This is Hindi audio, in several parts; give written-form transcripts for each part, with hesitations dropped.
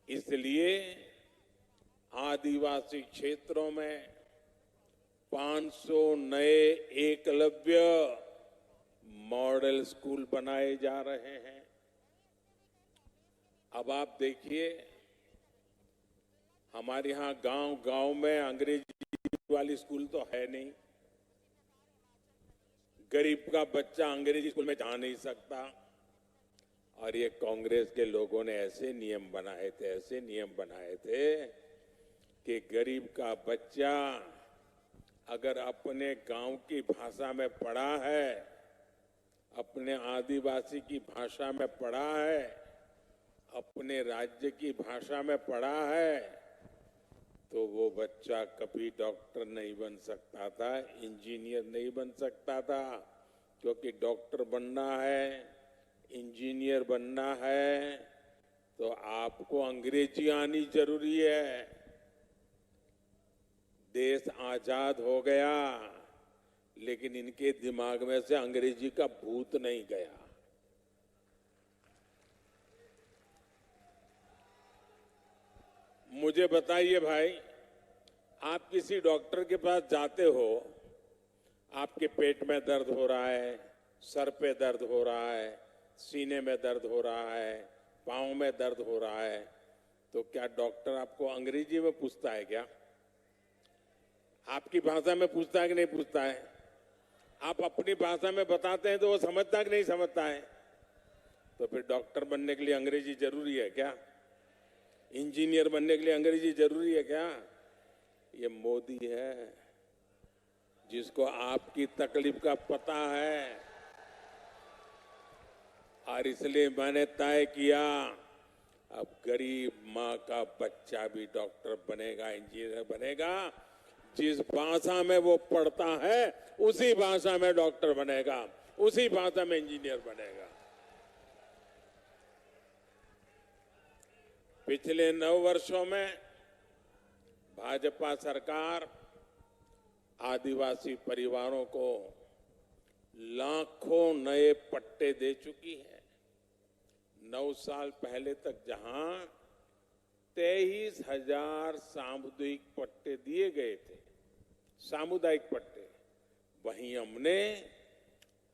इसलिए आदिवासी क्षेत्रों में 500 नए एकलव्य मॉडल स्कूल बनाए जा रहे हैं। अब आप देखिए, हमारे यहां गांव-गांव में अंग्रेजी वाली स्कूल तो है नहीं। गरीब का बच्चा अंग्रेजी स्कूल में जा नहीं सकता। और ये कांग्रेस के लोगों ने ऐसे नियम बनाए थे कि गरीब का बच्चा अगर अपने गांव की भाषा में पढ़ा है, अपने आदिवासी की भाषा में पढ़ा है, अपने राज्य की भाषा में पढ़ा है, तो वो बच्चा कभी डॉक्टर नहीं बन सकता था, इंजीनियर नहीं बन सकता था। क्योंकि डॉक्टर बनना है, इंजीनियर बनना है, तो आपको अंग्रेजी आनी जरूरी है। देश आजाद हो गया, लेकिन इनके दिमाग में से अंग्रेजी का भूत नहीं गया। मुझे बताइए भाई, आप किसी डॉक्टर के पास जाते हो, आपके पेट में दर्द हो रहा है, सर पे दर्द हो रहा है, सीने में दर्द हो रहा है, पांव में दर्द हो रहा है, तो क्या डॉक्टर आपको अंग्रेजी में पूछता है क्या? आपकी भाषा में पूछता है कि नहीं पूछता है? आप अपनी भाषा में बताते हैं तो वो समझता है कि नहीं समझता है? तो फिर डॉक्टर बनने के लिए अंग्रेजी जरूरी है क्या? इंजीनियर बनने के लिए अंग्रेजी जरूरी है क्या? ये मोदी है जिसको आपकी तकलीफ का पता है, और इसलिए मैंने तय किया अब गरीब माँ का बच्चा भी डॉक्टर बनेगा, इंजीनियर बनेगा। जिस भाषा में वो पढ़ता है उसी भाषा में डॉक्टर बनेगा, उसी भाषा में इंजीनियर बनेगा। पिछले 9 वर्षों में भाजपा सरकार आदिवासी परिवारों को लाखों नए पट्टे दे चुकी है। 9 साल पहले तक जहां 23,000 सामुदायिक पट्टे दिए गए थे, सामुदायिक पट्टे, वहीं हमने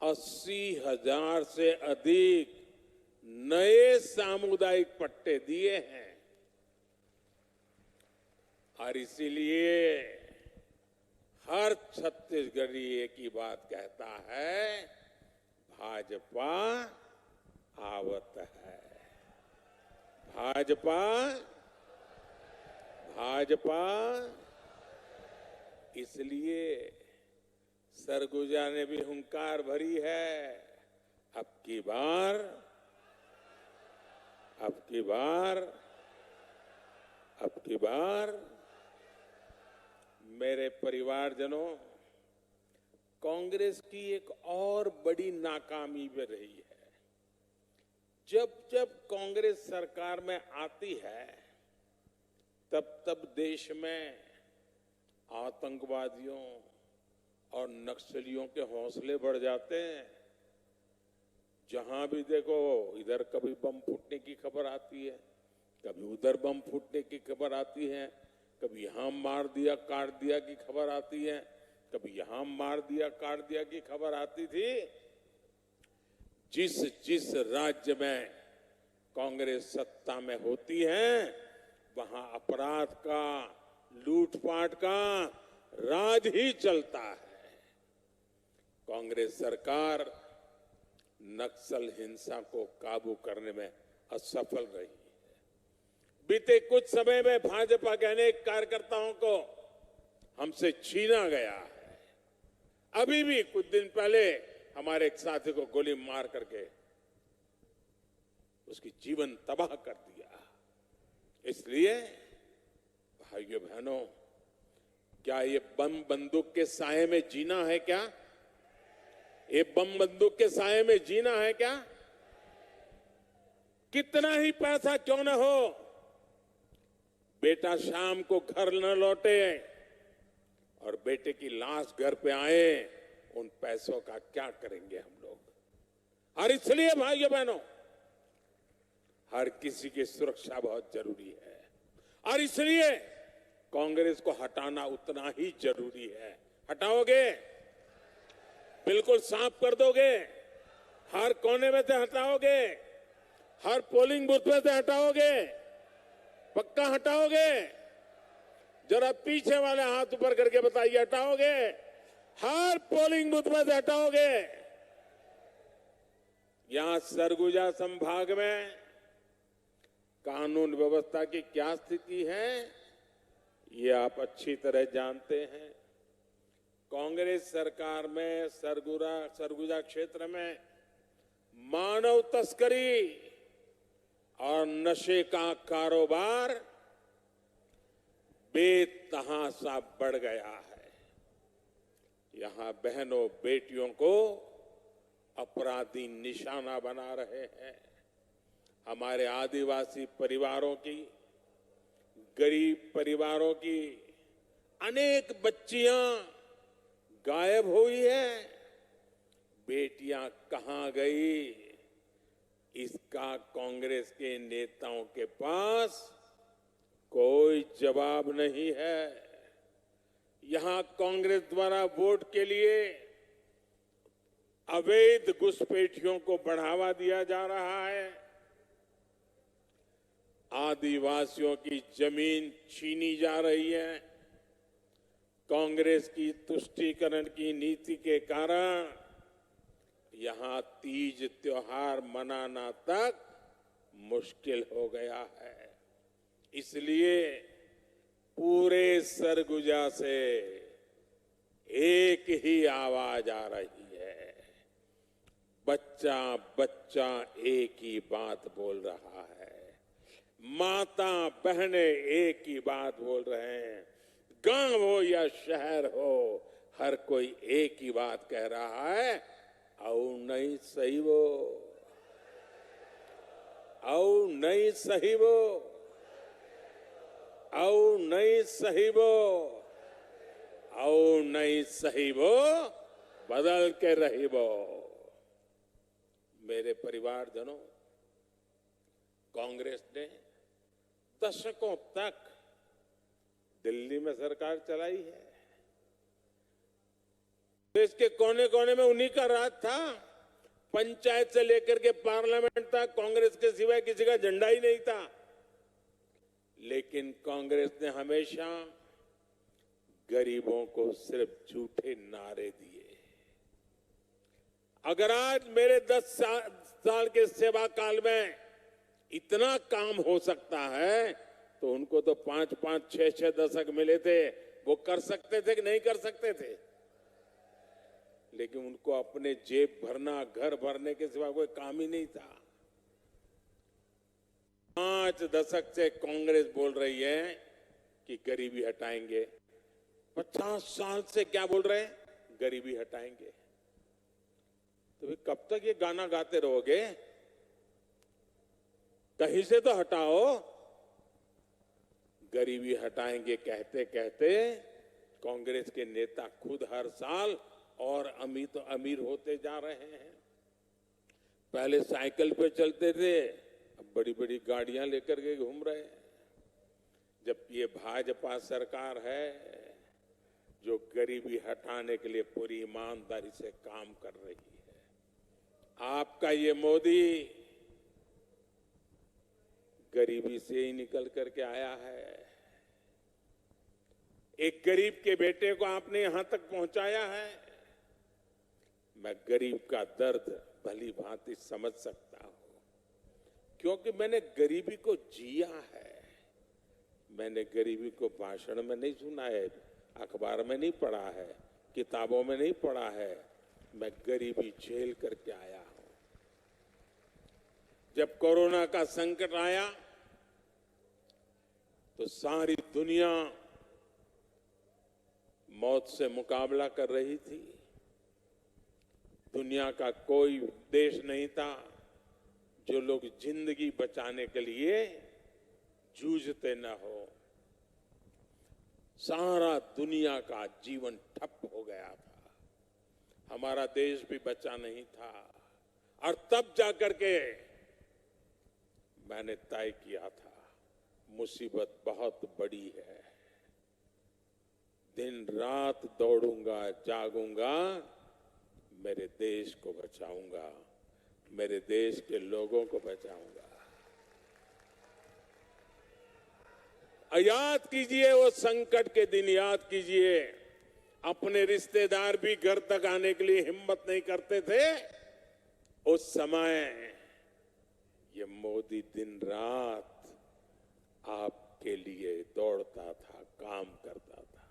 80,000 से अधिक नए सामुदायिक पट्टे दिए हैं। और इसीलिए हर छत्तीसगढ़ी एक ही बात कहता है, भाजपा आवत है, भाजपा, भाजपा। इसलिए सरगुजा ने भी हुंकार भरी है, अब की बार मेरे परिवारजनों, कांग्रेस की एक और बड़ी नाकामी भी रही है। जब जब कांग्रेस सरकार में आती है, तब तब देश में आतंकवादियों और नक्सलियों के हौसले बढ़ जाते हैं। जहां भी देखो, इधर कभी बम फूटने की खबर आती है, कभी उधर बम फूटने की खबर आती है, कभी यहां मार दिया काट दिया की खबर आती है, कभी यहां मार दिया काट दिया की खबर आती थी। जिस जिस राज्य में कांग्रेस सत्ता में होती है, वहां अपराध का, लूटपाट का राज ही चलता है। कांग्रेस सरकार नक्सल हिंसा को काबू करने में असफल रही है। बीते कुछ समय में भाजपा के अनेक कार्यकर्ताओं को हमसे छीना गया है। अभी भी कुछ दिन पहले हमारे एक साथी को गोली मार करके उसकी जीवन तबाह कर दिया। इसलिए भाइयों बहनों, क्या ये बम बंदूक के साए में जीना है क्या? ये बम बंदूक के साए में जीना है क्या? कितना ही पैसा क्यों न हो, बेटा शाम को घर न लौटे और बेटे की लाश घर पे आए, उन पैसों का क्या करेंगे हम लोग? और इसलिए भाइयों बहनों, हर किसी की सुरक्षा बहुत जरूरी है और इसलिए कांग्रेस को हटाना उतना ही जरूरी है। हटाओगे? बिल्कुल साफ कर दोगे? हर कोने में से हटाओगे? हर पोलिंग बूथ में से हटाओगे? पक्का हटाओगे? जरा पीछे वाले हाथ ऊपर करके बताइए, हटाओगे? हर पोलिंग बूथ में से हटाओगे? यहां सरगुजा संभाग में कानून व्यवस्था की क्या स्थिति है ये आप अच्छी तरह जानते हैं। कांग्रेस सरकार में सरगुजा क्षेत्र में मानव तस्करी और नशे का कारोबार बेतहाशा बढ़ गया है। यहां बहनों बेटियों को अपराधी निशाना बना रहे हैं। हमारे आदिवासी परिवारों की, गरीब परिवारों की अनेक बच्चियां गायब हुई हैं। बेटियां कहां गई, इसका कांग्रेस के नेताओं के पास कोई जवाब नहीं है। यहां कांग्रेस द्वारा वोट के लिए अवैध घुसपैठियों को बढ़ावा दिया जा रहा है। आदिवासियों की जमीन छीनी जा रही है। कांग्रेस की तुष्टीकरण की नीति के कारण यहां तीज त्योहार मनाना तक मुश्किल हो गया है। इसलिए पूरे सरगुजा से एक ही आवाज आ रही है, बच्चा बच्चा एक ही बात बोल रहा है, माता बहने एक ही बात बोल रहे हैं, गांव हो या शहर हो हर कोई एक ही बात कह रहा है, औ नहीं सही वो, औ नहीं सही वो, औ नहीं सही वो, औ नहीं सही वो, बदल के रही वो। मेरे परिवारजनों, कांग्रेस ने दशकों तक दिल्ली में सरकार चलाई है। देश के कोने कोने में उन्हीं का राज था। पंचायत से लेकर के पार्लियामेंट तक कांग्रेस के सिवाय किसी का झंडा ही नहीं था। लेकिन कांग्रेस ने हमेशा गरीबों को सिर्फ झूठे नारे दिए। अगर आज मेरे 10 साल के सेवा काल में इतना काम हो सकता है तो उनको तो 5-5, 6-6 दशक मिले थे, वो कर सकते थे कि नहीं कर सकते थे? लेकिन उनको अपने जेब भरना, घर भरने के सिवा कोई काम ही नहीं था। 5 दशक से कांग्रेस बोल रही है कि गरीबी हटाएंगे। 50 साल से क्या बोल रहे हैं? गरीबी हटाएंगे। तो फिर कब तक ये गाना गाते रहोगे? कहीं से तो हटाओ। गरीबी हटाएंगे कहते कहते कांग्रेस के नेता खुद हर साल और अमीर होते जा रहे हैं। पहले साइकिल पे चलते थे, अब बड़ी बड़ी गाड़ियां लेकर के घूम रहे हैं। जब ये भाजपा सरकार है जो गरीबी हटाने के लिए पूरी ईमानदारी से काम कर रही है। आपका ये मोदी गरीबी से ही निकल करके आया है। एक गरीब के बेटे को आपने यहां तक पहुंचाया है। मैं गरीब का दर्द भली भांति समझ सकता हूं, क्योंकि मैंने गरीबी को जिया है। मैंने गरीबी को भाषण में नहीं सुना है, अखबार में नहीं पढ़ा है, किताबों में नहीं पढ़ा है। मैं गरीबी झेल करके आया हूं। जब कोरोना का संकट आया तो सारी दुनिया मौत से मुकाबला कर रही थी। दुनिया का कोई देश नहीं था जो लोग जिंदगी बचाने के लिए जूझते न हो। सारा दुनिया का जीवन ठप हो गया था। हमारा देश भी बचा नहीं था। और तब जाकर के मैंने तय किया था, मुसीबत बहुत बड़ी है, दिन रात दौड़ूंगा, जागूंगा, मेरे देश को बचाऊंगा, मेरे देश के लोगों को बचाऊंगा। याद कीजिए वो संकट के दिन, याद कीजिए अपने रिश्तेदार भी घर तक आने के लिए हिम्मत नहीं करते थे। उस समय ये मोदी दिन रात आपके लिए दौड़ता था, काम करता था।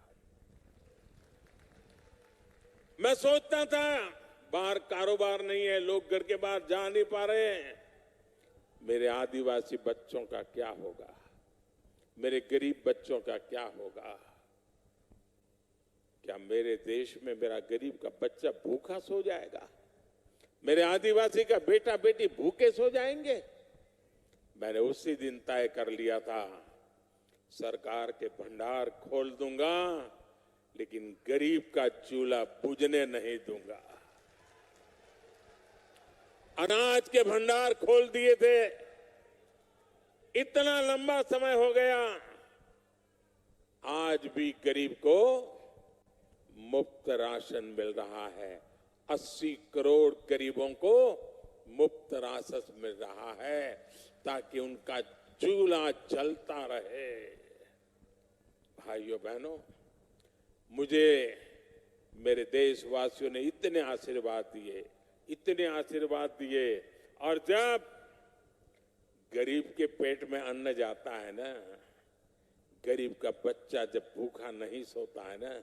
मैं सोचता था बाहर कारोबार नहीं है, लोग घर के बाहर जा नहीं पा रहे हैं, मेरे आदिवासी बच्चों का क्या होगा, मेरे गरीब बच्चों का क्या होगा? क्या मेरे देश में मेरा गरीब का बच्चा भूखा सो जाएगा? मेरे आदिवासी का बेटा बेटी भूखे सो जाएंगे? मैंने उसी दिन तय कर लिया था, सरकार के भंडार खोल दूंगा, लेकिन गरीब का चूल्हा बुझने नहीं दूंगा। अनाज के भंडार खोल दिए थे, इतना लंबा समय हो गया, आज भी गरीब को मुफ्त राशन मिल रहा है। 80 करोड़ गरीबों को मुफ्त राशन मिल रहा है ताकि उनका चूल्हा जलता रहे। भाइयों बहनों, मुझे मेरे देशवासियों ने इतने आशीर्वाद दिए, इतने आशीर्वाद दिए, और जब गरीब के पेट में अन्न जाता है ना, गरीब का बच्चा जब भूखा नहीं सोता है ना,